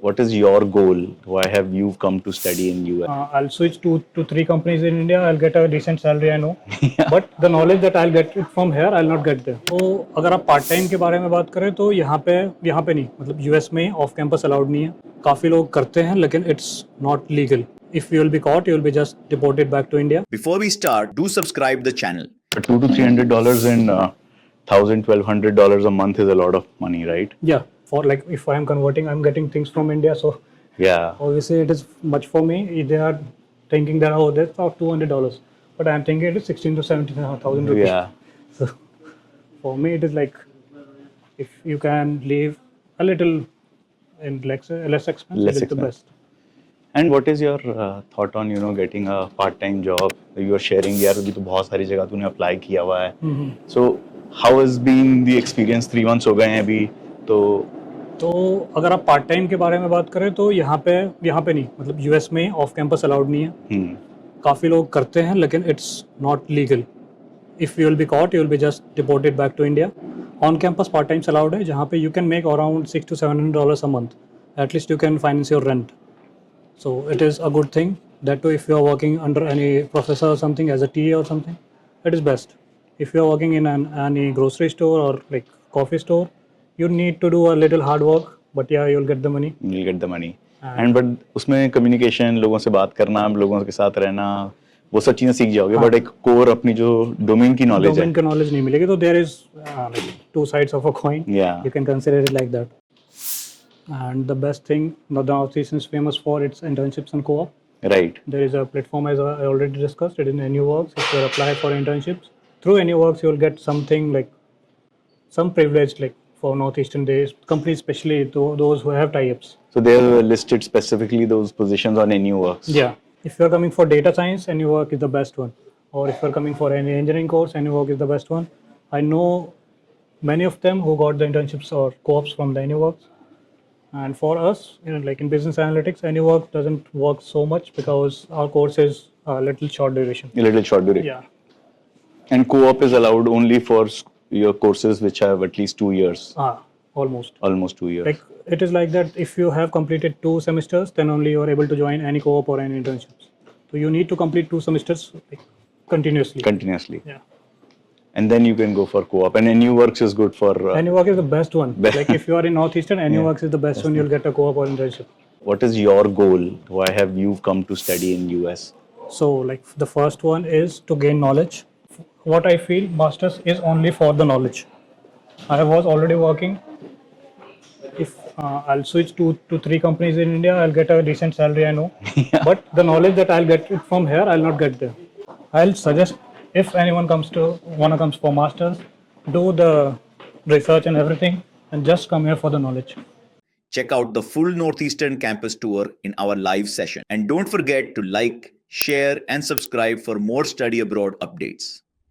what is your goal? Why have you come to study in US? I'll switch to three companies in India. I'll get a decent salary, I know. But the knowledge that I'll get it from here, I'll not get there. तो अगर आप part time के बारे में बात करें तो यहाँ पे नहीं, मतलब यूएस में ऑफ कैंपस अलाउड नहीं है. काफ़ी लोग करते हैं लेकिन it's not legal. If you will be caught, you will be just deported back to India. Before we start, do subscribe the channel. $200 to $300 and $1,000-$1,200 a month is a lot of money, right? Yeah, for like if I am converting, I'm getting things from India, so Yeah. obviously it is much for me. They are thinking that that's about $200, but I'm thinking it is 16 to 17,000 rupees. Yeah. So for me, it is like if you can live a little in less expense, Less it is the expense. best. And what is your thought on getting a part-time job? You are sharing यार अभी तो बहुत सारी जगह तूने apply किया हुआ है. So how has been the experience? 3 months हो गए हैं अभी तो अगर आप पार्ट टाइम के बारे में बात करें तो यहाँ पे नहीं, मतलब यूएस में ऑफ कैंपस अलाउड नहीं है. काफ़ी लोग करते हैं लेकिन it's not legal. If you will be caught, you will be just deported back to India. On campus part times allowed है जहाँ पे you can make around $600 to $700 a month. At least you can finance your rent. So it is a good thing. That too, if you are working under any professor or something as a TA or something, it is best. If you are working in any grocery store or like coffee store, you need to do a little hard work, but yeah, you'll get the money. you'll get the money. And but उसमें communication, लोगों से बात करना, लोगों के साथ रहना, वो सब चीजें सीख जाओगे. बट एक कोर अपनी जो डोमेन की नॉलेज है, डोमेन की नॉलेज नहीं मिलेगी. तो there is like two sides of a coin. Yeah. You can consider it like that. And the best thing, Northeast is famous for its internships and co-op. right? There is a platform, as I already discussed, it is NUWorks. If you apply for internships through NUWorks, you will get something like some privilege, like for Northeastern days companies, especially those who have tie-ups. So they have listed specifically those positions on NUWorks. Yeah. If you are coming for data science, NUWorks is the best one. Or if you are coming for any engineering course, NUWorks is the best one. I know many of them who got the internships or co-ops from the NUWorks. And for us, like in business analytics, NUWorks doesn't work so much because our course is a little short duration. A little short duration. Yeah. And co-op is allowed only for your courses which have at least 2 years. Almost. Almost 2 years. Like it is like that. If you have completed 2 semesters, then only you are able to join any co-op or any internships. So you need to complete 2 semesters like, continuously. Continuously. Yeah. And then you can go for co-op. And NUWorks is good for. NUWorks is the best one. Like if you are in Northeastern, NUWorks is the best one. You'll get a co-op or internship. What is your goal? Why have you come to study in US? So like the first one is to gain knowledge. What I feel, masters is only for the knowledge. I was already working. If I'll switch to 3 companies in India, I'll get a decent salary, I know. But the knowledge that I'll get it from here, I'll not get there. I'll suggest if anyone comes for masters, do the research and everything, and just come here for the knowledge. Check out the full Northeastern campus tour in our live session. And don't forget to like, share, and subscribe for more study abroad updates.